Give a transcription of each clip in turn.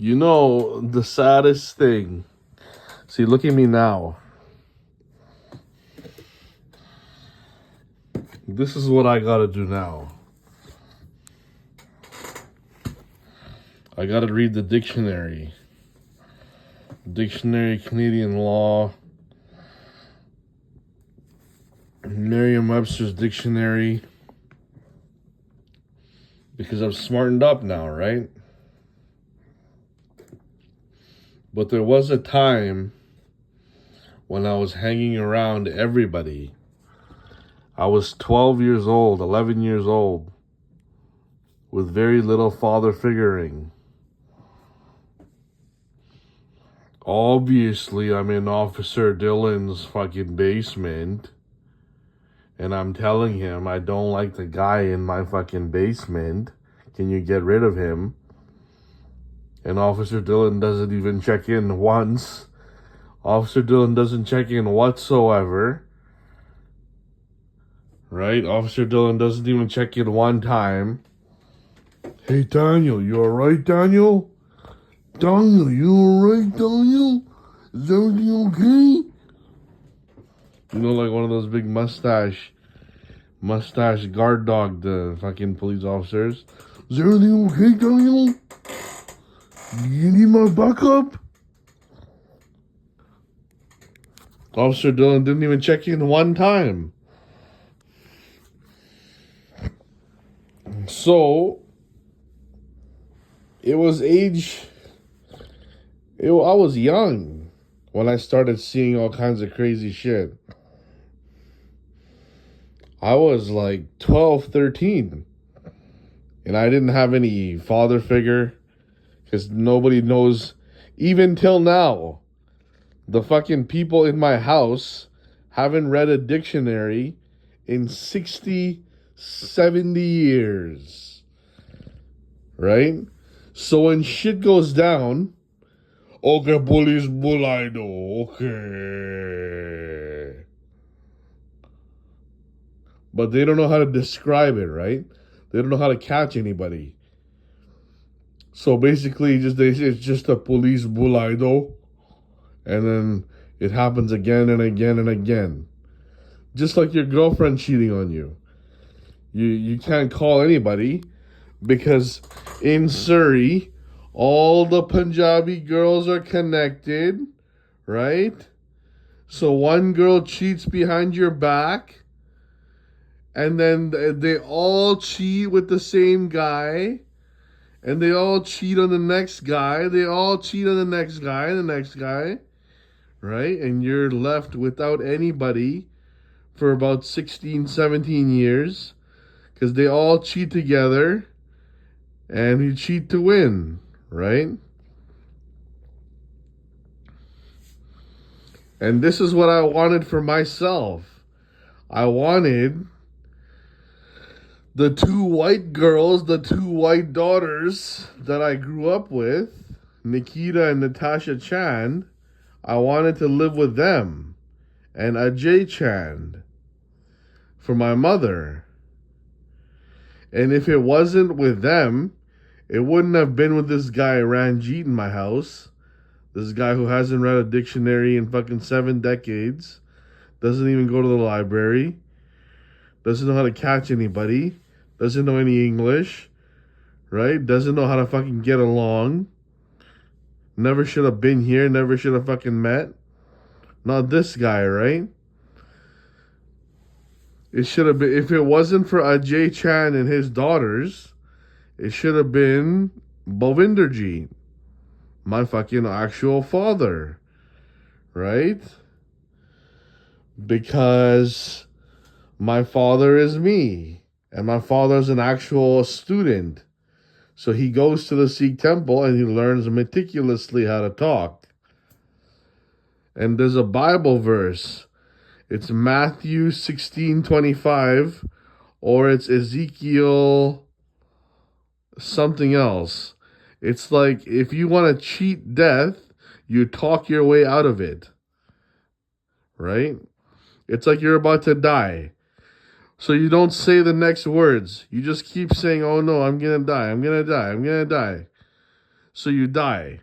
You know, the saddest thing. See, look at me now. This is what I gotta do now. I gotta read the dictionary. Dictionary, Canadian law. Merriam-Webster's dictionary. Because I'm smartened up now, right? But there was a time when I was hanging around everybody. I was 12 years old, 11 years old, with very little father figuring. Obviously, I'm in Officer Dillon's fucking basement, and I'm telling him I don't like the guy in my fucking basement. Can you get rid of him? And Officer Dillon doesn't even check in once. Officer Dillon doesn't check in whatsoever. Right? Officer Dillon doesn't even check in one time. Hey, Daniel, you alright, Daniel? Daniel, you alright, Daniel? Is everything okay? You know, like one of those big mustache guard dog, the fucking police officers. Is everything okay, Daniel? You need my backup? Officer Dillon didn't even check in one time. So, I was young when I started seeing all kinds of crazy shit. I was like 12, 13. And I didn't have any father figure. Because nobody knows, even till now, the fucking people in my house haven't read a dictionary in 60, 70 years. Right? So when shit goes down, okay, police bulaido, okay. But they don't know how to describe it, right? They don't know how to catch anybody. So basically, it's just a police bulaido, and then it happens again and again and again. Just like your girlfriend cheating on you. You can't call anybody because in Surrey, all the Punjabi girls are connected, right? So one girl cheats behind your back, and then they all cheat with the same guy. And they all cheat on the next guy. They all cheat on the next guy and the next guy. Right? And you're left without anybody for about 16, 17 years. Because they all cheat together. And you cheat to win. Right? And this is what I wanted for myself. I wanted the two white girls, the two white daughters that I grew up with, Nikita and Natasha Chan, I wanted to live with them. And Ajay Chan for my mother. And if it wasn't with them, it wouldn't have been with this guy Ranjit in my house. This guy who hasn't read a dictionary in fucking 7 decades. Doesn't even go to the library. Doesn't know how to catch anybody. Doesn't know any English, right? Doesn't know how to fucking get along. Never should have been here. Never should have fucking met. Not this guy, right? It should have been, if it wasn't for Ajay Chan and his daughters, it should have been Bovinderji, my fucking actual father, right? Because my father is me. And my father's an actual student. So he goes to the Sikh temple and he learns meticulously how to talk. And there's a Bible verse. It's Matthew 16:25, or it's Ezekiel something else. It's like if you want to cheat death, you talk your way out of it. Right? It's like you're about to die. So you don't say the next words. You just keep saying, oh no, I'm going to die, I'm going to die, I'm going to die. so you die.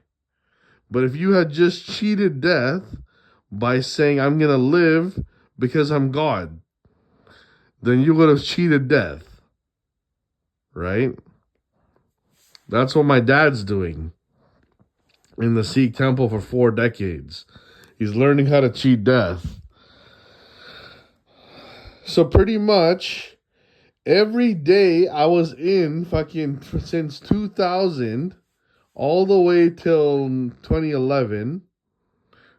But if you had just cheated death by saying, I'm going to live because I'm God, then you would have cheated death, right? That's what my dad's doing in the Sikh temple for 4 decades. He's learning how to cheat death. So pretty much every day I was in fucking since 2000 all the way till 2011,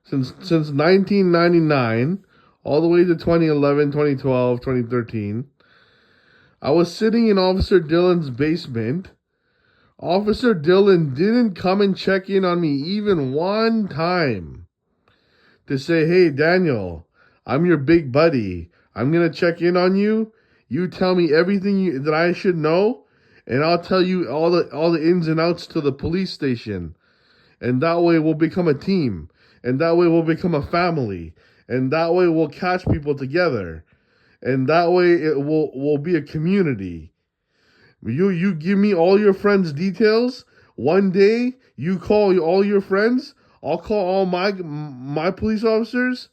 since 1999 all the way to 2011, 2012, 2013, I was sitting in Officer Dillon's basement. Officer Dillon didn't come and check in on me even one time to say, hey, Daniel, I'm your big buddy. I'm going to check in on you. You tell me everything that I should know, and I'll tell you all the ins and outs to the police station. And that way we'll become a team. And that way we'll become a family. And that way we'll catch people together. And that way it will be a community. You give me all your friends' details. One day you call all your friends. I'll call all my police officers,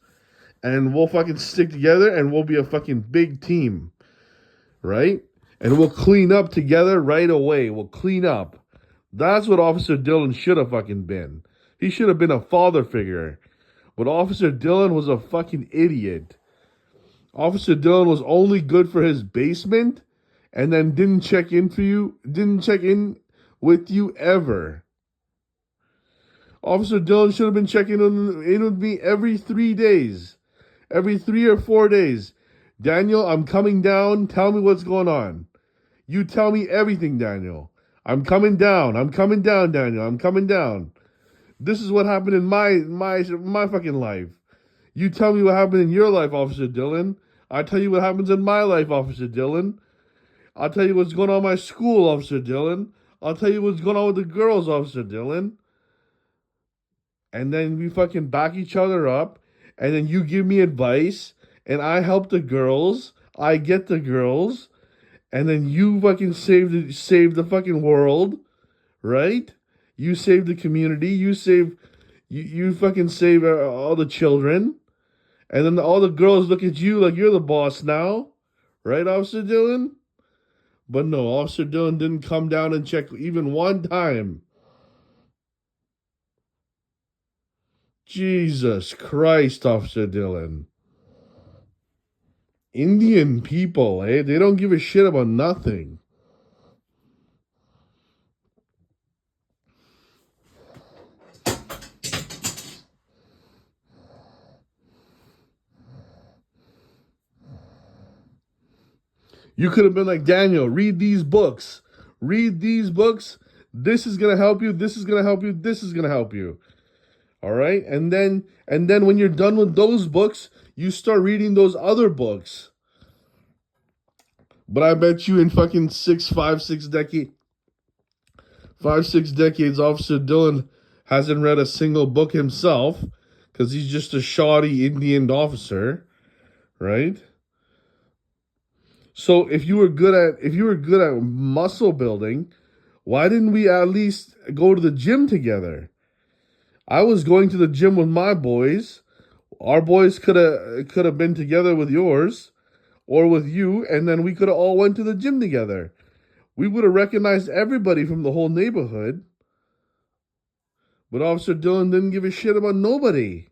and we'll fucking stick together, and we'll be a fucking big team, right? And we'll clean up together right away. We'll clean up. That's what Officer Dillon should have fucking been. He should have been a father figure. But Officer Dillon was a fucking idiot. Officer Dillon was only good for his basement, and then didn't check in with you ever. Officer Dillon should have been checking in with me every 3 days. Every 3 or 4 days. Daniel, I'm coming down. Tell me what's going on. You tell me everything, Daniel. I'm coming down. I'm coming down, Daniel. I'm coming down. This is what happened in my fucking life. You tell me what happened in your life, Officer Dillon. I tell you what happens in my life, Officer Dillon. I'll tell you what's going on in my school, Officer Dillon. I'll tell you what's going on with the girls, Officer Dillon. And then we fucking back each other up. And then you give me advice. And I help the girls. I get the girls. And then you fucking save the fucking world. Right? You save the community. You fucking save all the children. And then all the girls look at you like you're the boss now. Right, Officer Dillon? But no, Officer Dillon didn't come down and check even one time. Jesus Christ, Officer Dillon. Indian people, eh? They don't give a shit about nothing. You could have been like, Daniel, read these books. Read these books. This is going to help you. This is going to help you. This is going to help you. All right? And then when you're done with those books, you start reading those other books. But I bet you in fucking 5-6 decades, Officer Dillon hasn't read a single book himself because he's just a shoddy Indian officer, right? So if you were good at muscle building, why didn't we at least go to the gym together? I was going to the gym with my boys. Our boys could have been together with yours or with you, and then we could have all went to the gym together. We would have recognized everybody from the whole neighborhood. But Officer Dillon didn't give a shit about nobody.